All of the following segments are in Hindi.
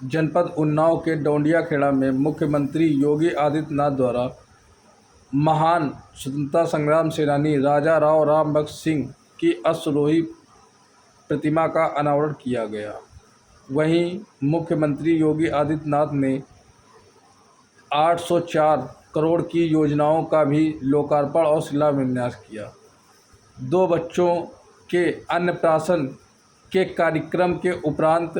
जनपद उन्नाव के डोंडिया खेड़ा में मुख्यमंत्री योगी आदित्यनाथ द्वारा महान स्वतंत्रता संग्राम सेनानी राजा राव बख्श सिंह की अश्वरोही प्रतिमा का अनावरण किया गया। वहीं मुख्यमंत्री योगी आदित्यनाथ ने 804 करोड़ की योजनाओं का भी लोकार्पण और शिलान्यास किया। 2 बच्चों के अन्नप्राशन के कार्यक्रम के उपरांत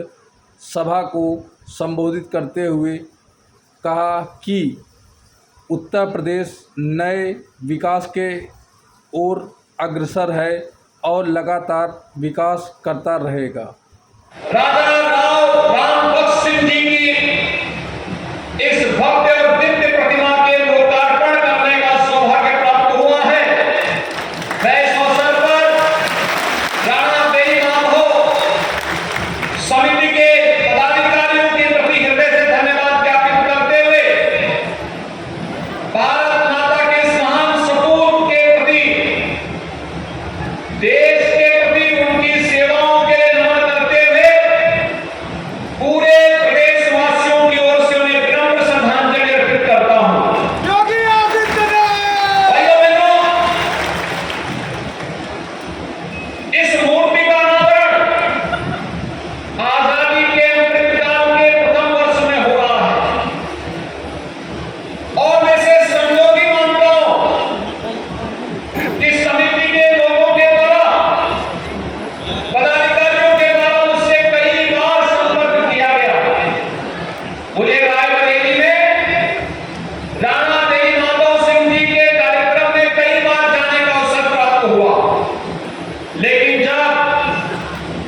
सभा को संबोधित करते हुए कहा कि उत्तर प्रदेश नए विकास के ओर अग्रसर है और लगातार विकास करता रहेगा। राजा राव बख्श सिंह जी की इस भव्य और दिव्य प्रतिमा के लोकार्पण करने का सौभाग्य प्राप्त हुआ है। मैं इस अवसर पर राणा देवी माधो समिति के पदाधिकारियों के प्रति हृदय से धन्यवाद ज्ञापित करते हुए भारत माता के इस महान सपूत के प्रति, देश के प्रति उनकी सेवाओं के लिए नमन करते हुए पूरे प्रदेशवासियों की ओर से उन्हें विनम्र श्रद्धांजलि अर्पित करता हूं। योगी आदित्यनाथ। भाइयों बहनों, इस मूर्ति का अनावरण आजादी के अमृतकाल के प्रथम वर्ष में हो रहा है और मैं इसे संयोगी मानता हूं कि समिति के लोगों के द्वारा, पदाधिकारियों के द्वारा मुझसे कई बार संपर्क किया गया। मुझे रायबरेली में राणा देवी माधव सिंह जी के कार्यक्रम में कई बार जाने का अवसर प्राप्त हुआ, लेकिन जब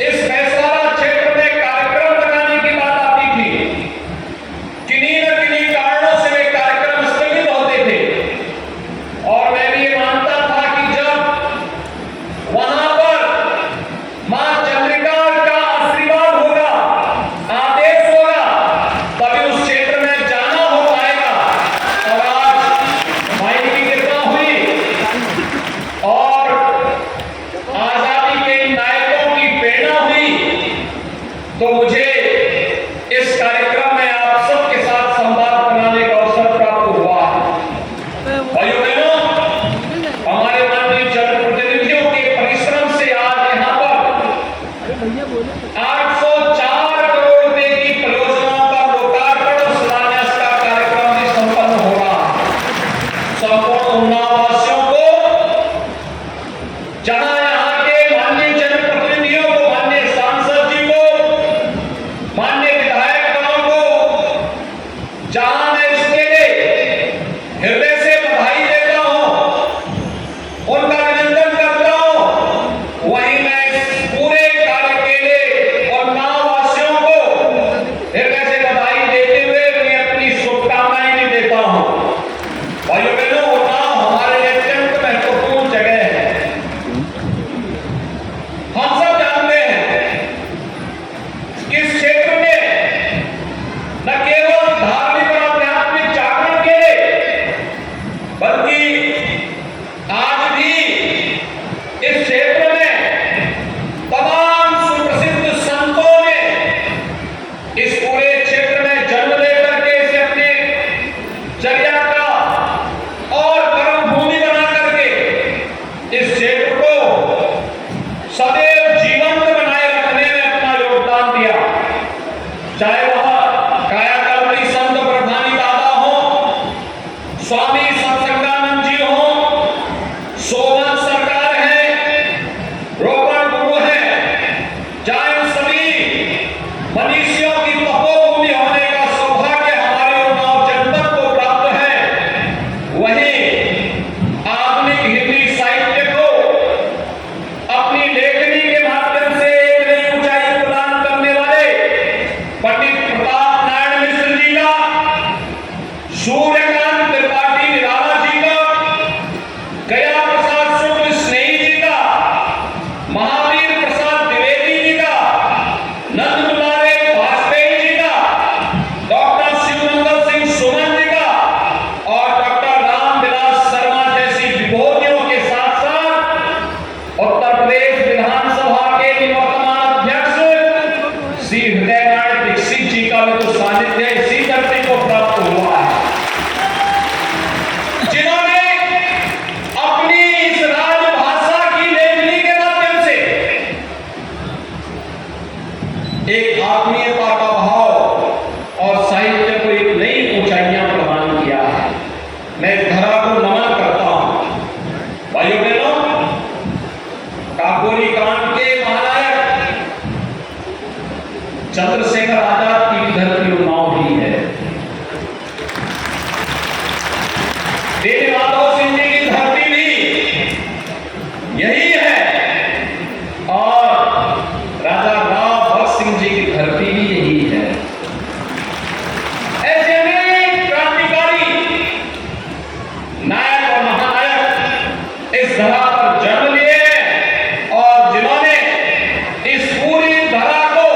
इस फैसला क्षेत्र में कार्यक्रम लगाने की बात आती थी, किन्हीं न किन्हीं कारणों से वे कार्यक्रम स्थगित होते थे और मैं भी ये मानता था कि जब वहां पर मां चंद्रिका का आशीर्वाद होगा, आदेश होगा, तभी उस क्षेत्र में जाना हो पाएगा। और आज माई की कृपा हुई और आजादी के इन नायकों की प्रेरणा हुई, तो मुझे इस कार्यक्रम में आप सबके साथ संवाद बनाने का अवसर प्राप्त हुआ है। भाइयों बहनों, हमारे माननीय जनप्रतिनिधियों के परिश्रम से आज यहाँ पर 804 करोड़ रुपए की परियोजनाओं का लोकार्पण और शिलान्यास का कार्यक्रम भी संपन्न हो रहा है। संपूर्ण उन्नाव वासियों को, जहां यहाँ के माननीय जनप्रतिनिधियों को, माननीय सांसद जी को, माननीय विधायकगणों को, जहां मैं इसके लिए हृदय से बधाई देता हूं, उनका अभिनंदन करता हूं, वहीं मैं इस पूरे कार्य के लिए और उन्नाव वासियों को हृदय से बधाई देते हुए मैं अपनी शुभकामनाएं भी देता हूं। भाइयों बहनों, उन्नाव हमारे लिए अत्यंत महत्वपूर्ण जगह है। हम सब जानते हैं कि इस क्षेत्र में न केवल धार्मिक और आध्यात्मिक जागरण के लिए, बल्कि आज भी इस क्षेत्र में तमाम सुप्रसिद्ध संतों ने इस पूरे क्षेत्र में जन्म लेकर के इसे अपने चर्या का और कर्म भूमि बना करके इस क्षेत्र को सदैव जीवंत बनाए रखने में अपना योगदान दिया। चाहे वह कायाकल्पी संत प्रधानी दादा हो, स्वामी सत्संगानंद जी हो, सोमनाथ सरकार है, रोपण गुरु है, चाहे उन सभी मनीषियों की तपोभूमि होने का सौभाग्य हमारे उन्नाव जनपद को प्राप्त है, वहीं आधुनिक हिंदी साहित्य को अपनी लेखनी के माध्यम से एक नई ऊंचाई प्रदान करने वाले पंडित प्रताप नारायण मिश्र जी का, सूर्यकांत त्रिपाठी निराला जी का, गया प्रसाद शुक्ल स्नेही जी का, महावीर प्रसाद द्विवेदी जी का, नंद दुलारे वाजपेयी जी का, डॉक्टर शिवमंगल सिंह सुमन जी का और डॉक्टर रामविलास शर्मा जैसी विभूतियों के साथ साथ उत्तर प्रदेश विधानसभा के निवर्तमान अध्यक्ष श्री हृदय नारायण दीक्षित जी का का भी तो सानिध्य इसी धरती को प्राप्त हुआ है, जिन्होंने अपनी इस राजभाषा की लेखनी के माध्यम से एक आत्मीयता का भाव और साहित्य को एक नई ऊंचाइयां प्रदान किया है। मैं इस धरा को नमन करता हूं। भाइयों बहनों, काकोरी कांड के महानायक चंद्रशेखर आजाद की धरती उन्नाव ही है। देवी माधव सिंह जी की धरती भी यही है और राजा राव भक्त सिंह जी की धरती भी यही है। ऐसे अनेक क्रांतिकारी नायक और महानायक इस धरा पर जन्म लिए और जिन्होंने इस पूरी धरा को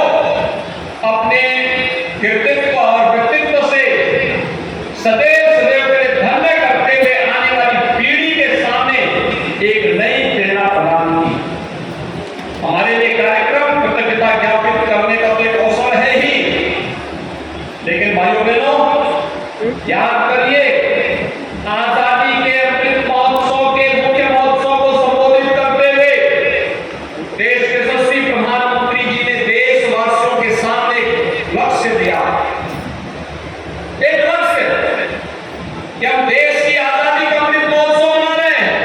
अपने कृतित्व और व्यक्तित्व से सदैव सदैव के लिए धन्य करते हुए आने वाली पीढ़ी के सामने एक नई प्रेरणा प्रदान की। हमारे लिए कार्यक्रम कृतज्ञता ज्ञापित करने का तो एक अवसर है ही, लेकिन भाइयों बहनों, याद करिए आजादी के अमृत महोत्सव के मुख्य महोत्सव को संबोधित करते हुए देश के यशस्वी प्रधानमंत्री जी ने देशवासियों के सामने लक्ष्य दिया, एक लक्ष्य कि हम देश की आजादी का अमृत महोत्सव मना रहे हैं।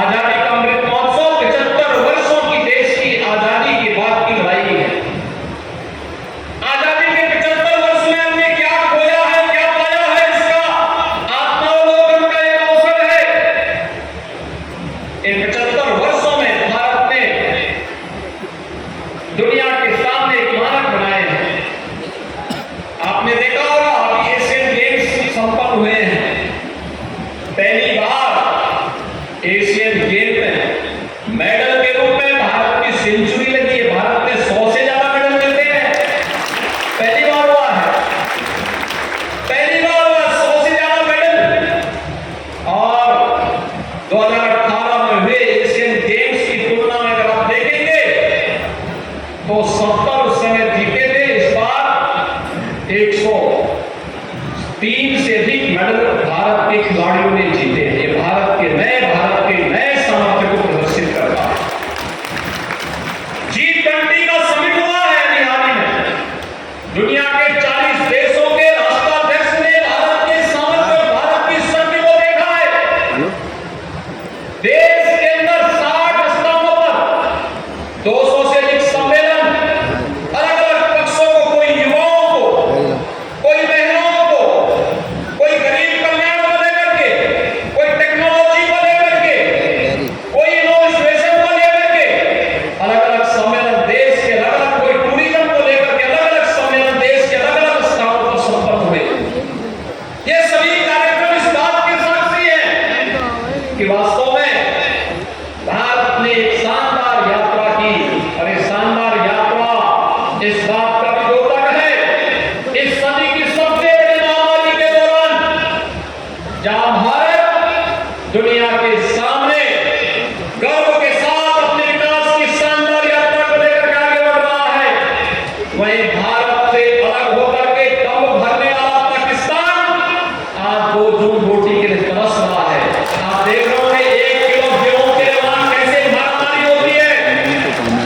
आजादी का अमृत महोत्सव 75 वर्षों की देश की आजादी के बाद की लड़ाई है। आजादी के 75 वर्ष में हमने क्या खोया है, क्या पाया है, इसका आत्मावलोकन का एक अवसर है। इन 75 वर्षों में भारत ने दुनिया के सामने एक मानक बनाए हैं। आपने देखा होगा अभी एशियन गेम्स संपन्न हुए हैं। पहली बार एशियन गेम में मेडल के रूप में भारत की सेंचुरी लगी है। भारत ने 100 से ज्यादा मेडल जीते हैं, पहली बार हुआ है। पहली बार हुआ 100 से ज्यादा मेडल। और 2018 में हुए एशियन गेम्स की तुलना में अगर आप देखेंगे तो 70 उस समय जीते थे, इस बार 103 से अधिक मेडल भारत के खिलाड़ियों ने जीते। ये भारत के नए सामर्थ्य को प्रदर्शित करता है। G20 का समिट हुआ है अभी हाल ही में। दुनिया के 40 देशों के राष्ट्राध्यक्ष ने भारत के सामर्थ्य और भारत की शक्ति को देखा है। देश के अंदर 60 स्थानों पर 200 से अधिक सम्मेलन, अलग अलग पक्षों को, कोई युवाओं को, कोई बहनों को, कोई गरीब कल्याण को लेकर के, कोई टेक्नोलॉजी को लेकर के, कोई इनोवेशन को लेकर के, अलग अलग सम्मेलन देश के अलग अलग, कोई टूरिज्म को लेकर के अलग अलग सम्मेलन देश के अलग अलग स्थानों पर संपन्न हुए। ये सभी कार्यक्रम इस बात के साक्षी हैं कि वास्तव में भारत ने एक शानदार यात्रा की और ये शानदार यात्रा इस बात का भी द्योतक है। इस सदी की सबसे बड़ी महामारी के दौरान जहां भारत दुनिया के सामने गर्व के साथ अपने विकास की शानदार यात्रा को लेकर आगे बढ़ रहा है, वहीं भारत से अलग होकर के दम भरने वाला पाकिस्तान आज 2 जून रोटी के लिए तरस रहा है। आप देख रहे होंगे 1 किलो गेहूं के लिए कैसे मारामारी होती है।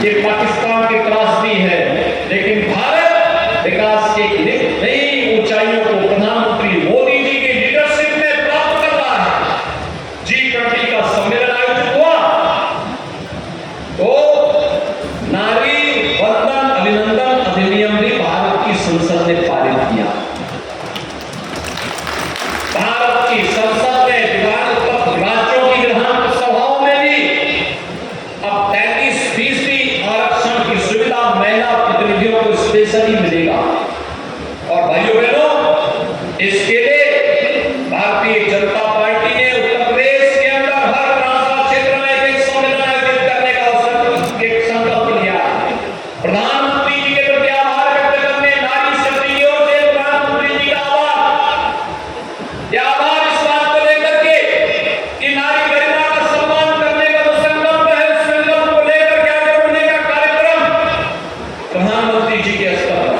ये पाकिस्तान की त्रासदी है, लेकिन भारत विकास की एक नई ऊंचाइयों को प्रधानमंत्री मोदी जी की लीडरशिप में प्राप्त कर रहा है। G20 का सम्मेलन आयोजित हुआ तो नारी वंदन अभिनंदन अधिनियम भी भारत की संसद ने पारित किया। भारत की संसद में राज्यों की विधान सभाओं में भी अब 33% आरक्षण की सुविधा महिला प्रतिनिधियों को स्पेशली मिलेगा। और भाइयों बहनों, इसके लिए भारतीय जनता पार्टी ने उत्तर प्रदेश के अंदर हर विधानसभा क्षेत्र में एक सम्मेलन आयोजित करने का अवसर, एक संकल्प लिया। प्रधानमंत्री जी के प्रति आभार व्यक्त करने, नारी शक्ति की ओर से प्रधानमंत्री जी का आभार। यह आभार इस बात को लेकर के कि नारी गरिमा का सम्मान करने का जो संकल्प है, उस संकल्प को लेकर के आगे बढ़ने का कार्यक्रम प्रधानमंत्री जी के स्तर पर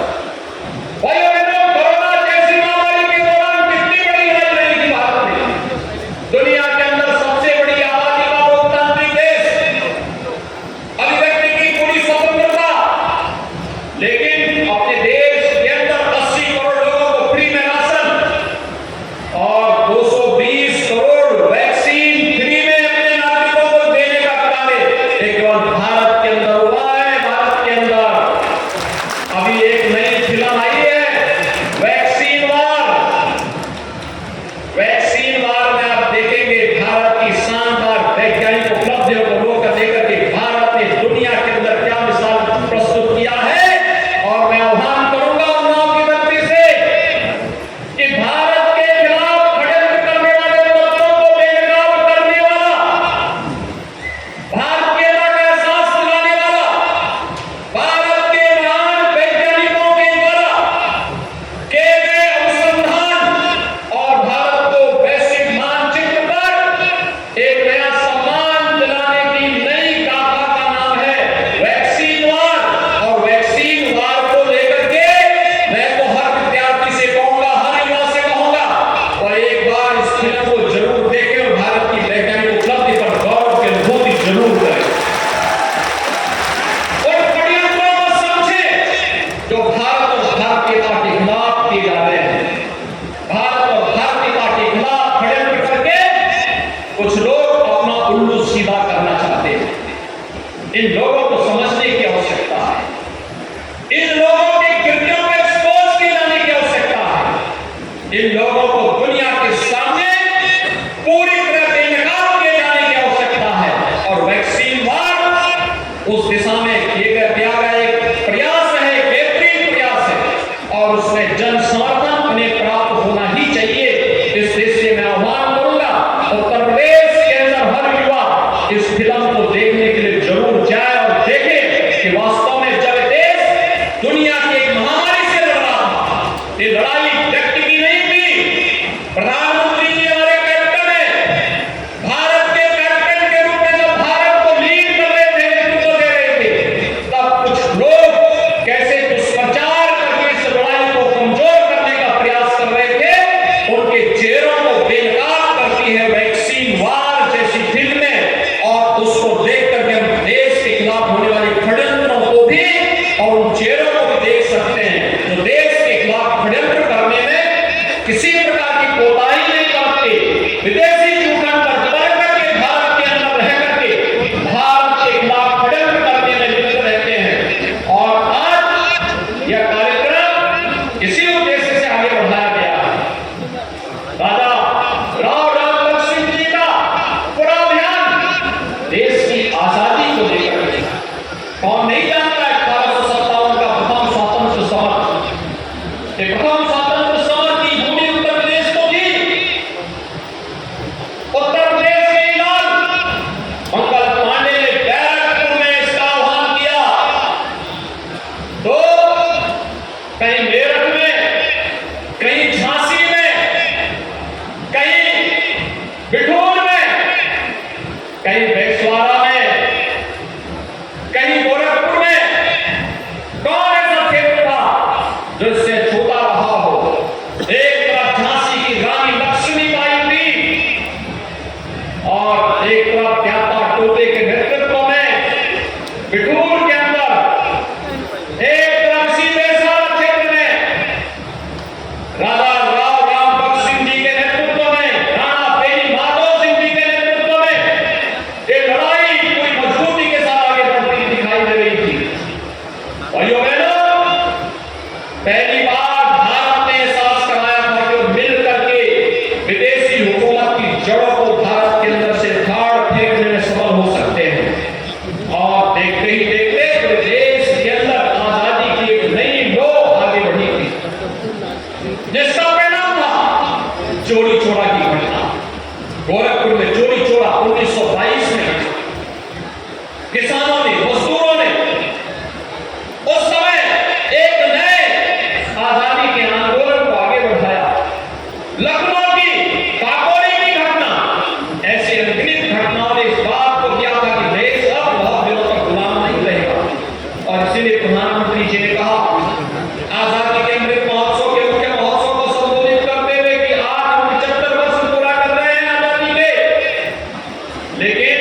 और उसमें जन समर्थन उन्हें प्राप्त होना ही चाहिए। इस देश से मैं आह्वान करूंगा, उत्तर प्रदेश के अंदर हर युवा इस फिल्म को देखने के लिए जरूर जाए और देखे कि वास्तव में जब देश दुनिया की एक महामारी से लड़ रहा था, ये लड़ाई व्यक्ति की नहीं थी। प्रधानमंत्री जी हमारे कैप्टन है, भारत के कैप्टन के रूप में जब भारत को लीड कर रहे थे, नेतृत्व दे रहे थे, तब कुछ लोग कैसे दुष्प्रचार करके इस लड़ाई को कमजोर करने का प्रयास कर रहे थे। उनके चेहरों को बेनकाब करती है वैक्सीन वार जैसी फिल्में, और उसको देख करके हम देश के खिलाफ होने वाले षड्यंत्रों को भी और उन चेहरों को भी देख सकते हैं जो देश के खिलाफ षड्यंत्र करने में किसी प्रकार की कोताही नहीं करते। विदेशी जूठन पर जबर करके भारत के अंदर रह करके भारत के खिलाफ षड्यंत्र करने में लिप्त रहते हैं। और आज यह कार्यक्रम इसी उद्देश्य से आगे बढ़ाया गया है। राजा राव रामबख्श सिंह जी का पूरा अभियान देश की आजादी को लेकर के। कौन नहीं जानता है 1857 का प्रथम स्वतंत्र समर, ये प्रथम स्वतंत्र समर की भूमि उत्तर प्रदेश को थी। उत्तर प्रदेश के इलाल मंगल पांडे ने बैरकपुर में इसका आह्वान किया, तो कहीं मेरठ में, कहीं झांसी में, कहीं बिठूर में, कहीं बेसवाड़ा में, कहीं गोरखपुर में। कौन ऐसा क्षेत्र था जो इससे छूता रहा हो? एक तरफ झांसी की रानी लक्ष्मीबाई थी और एक तरफ त्याता टोपे के नेतृत्व में बिठूर के अंदर, एक तरफ इसी बेसवाड़ा क्षेत्र में राजा राव रामबख्श सिंह जी के नेतृत्व में, राणा तेजी माधव सिंह जी के नेतृत्व में ये लड़ाई पूरी मजबूती के साथ आगे बढ़ती दिखाई दे रही थी। भाइयों बहनों, पहली बार भारत ने एहसास कराया था कि मिल करके विदेशी हुकूमत की जड़ों को भारत के अंदर से उखाड़ फेंकने में सफल हो सकते हैं। और देखते ही देखते पूरे देश के अंदर आजादी की एक नई लो आगे बढ़ी थी, जिसका परिणाम था चोरी चोरा की घटना। गोरखपुर में चोरी चोरा 1922 में किसानों ने, मजदूरों ने उस समय एक नए आजादी के आंदोलन को आगे बढ़ाया। लखनऊ की काकोरी की घटना, ऐसी अनगिनत घटनाओं ने इस बात को किया था कि देश अब बहुत दिनों तक गुलाम नहीं रहेगा। और इसीलिए प्रधानमंत्री जी ने कहा आजादी के अमृत महोत्सव के मुख्य महोत्सव को संबोधित करते हुए कि आज हम 75 वर्ष पूरा कर रहे हैं आजादी के, लेकिन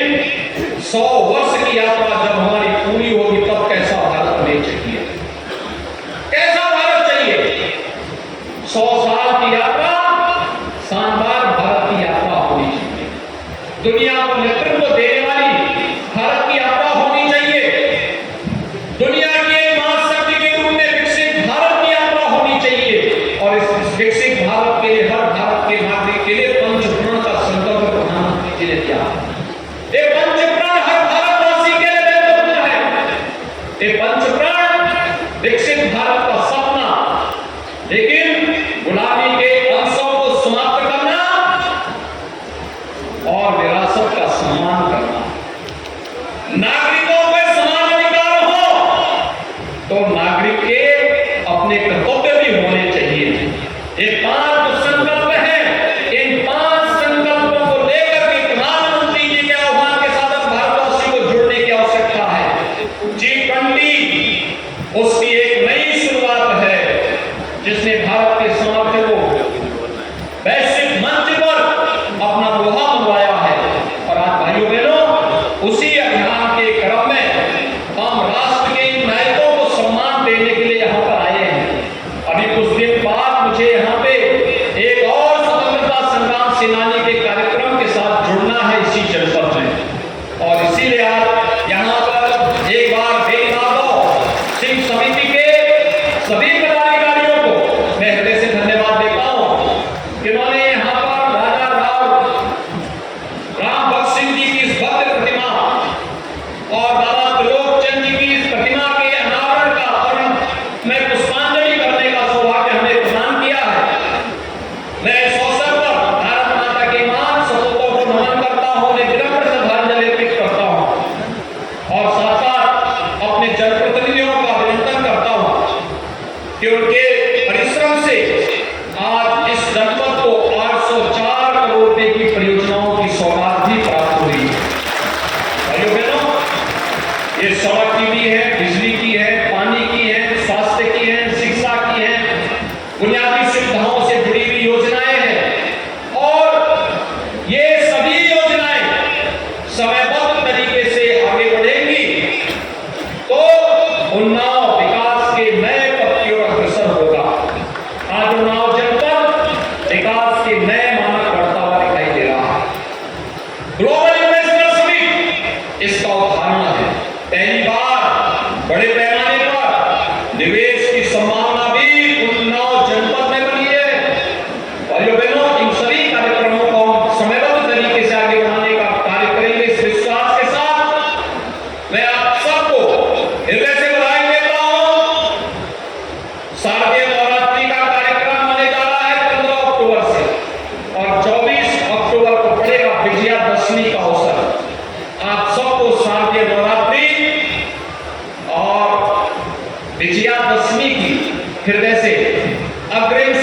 100 वर्ष की यात्रा जब हमारी पूरी होगी तब कैसा भारत हमें चाहिए, कैसा भारत चाहिए? 100 साल की यात्रा शानदार भारत की यात्रा होनी चाहिए, दुनिया को नेतृत्व देने वाली भारत की यात्रा होनी चाहिए, दुनिया की एक महाशक्ति के रूप में विकसित भारत की यात्रा होनी चाहिए। और इस विकसित भारत के लिए, हर भारत के नागरिक के लिए पंचप्रण का संकल्प प्रधानमंत्री जी ने किया। ये पंचप्रण हर भारतवासी के लिए महत्वपूर्ण है। ये पंचप्रण विकसित भारत का सपना, लेकिन गुलामी के अंशों को समाप्त करना और विरासत का सम्मान करना। नागरिकों के समान अधिकार हो तो नागरिक के अपने कर्तव्य भी होने चाहिए। ये 5 संकल्प हैं, इन 5 संकल्पों को लेकर के प्रधानमंत्री जी के आह्वान के साथ भारतवासियों को जुड़ने की आवश्यकता है। G20 उसकी एक नई शुरुआत है, जिसने भारत के सामर्थ्य को वैश्विक मंच पर अपना लोहा मनवाया है। और आज भाइयों बहनों, उसी अभियान के क्रम में हम राष्ट्र के इन नायकों को सम्मान देने के लिए यहाँ पर आए हैं। अभी कुछ दिन बाद मुझे यहाँ पे कि उनके परिश्रम से आज इस जनपद को 804 करोड़ रुपए की परियोजनाओं की सौगात भी प्राप्त हुई है। भाइयों बहनों, ये सड़क की भी है, बिजली की है, पानी की है, स्वास्थ्य की है, शिक्षा की है, बुनियादी सुविधाओं से जुड़ी हुई योजनाएं हैं और ये सभी योजनाएं समयबद्ध तरीके से आगे बढ़ेंगी तो उन्नाव विकास के नए पथ की ओर अग्रसर होगा। आज उन्नाव जनपद विकास के नए मानक बढ़ता हुआ दिखाई दे रहा है। ग्लोबल इन्वेस्टर समिट इसका उदाहरण है। पहली बार बड़े पैमाने पर निवेश की संभावना भी उन्नाव जनपद में बनी है। भाइयों बहनों, इन सभी कार्यक्रमों को हम समयबद्ध तरीके से आगे बढ़ाने का कार्य करेंगे। इस विश्वास के साथ मैं आप सबको हृदय से बधाई देता हूं। शारदीय नवरात्रि का कार्यक्रम होने जा रहा है 15 अक्टूबर से और 24 अक्टूबर को पड़ेगा विजयादशमी का अवसर। आप सबको शारदीय नवरात्रि और विजयादशमी की हृदय से अग्रिम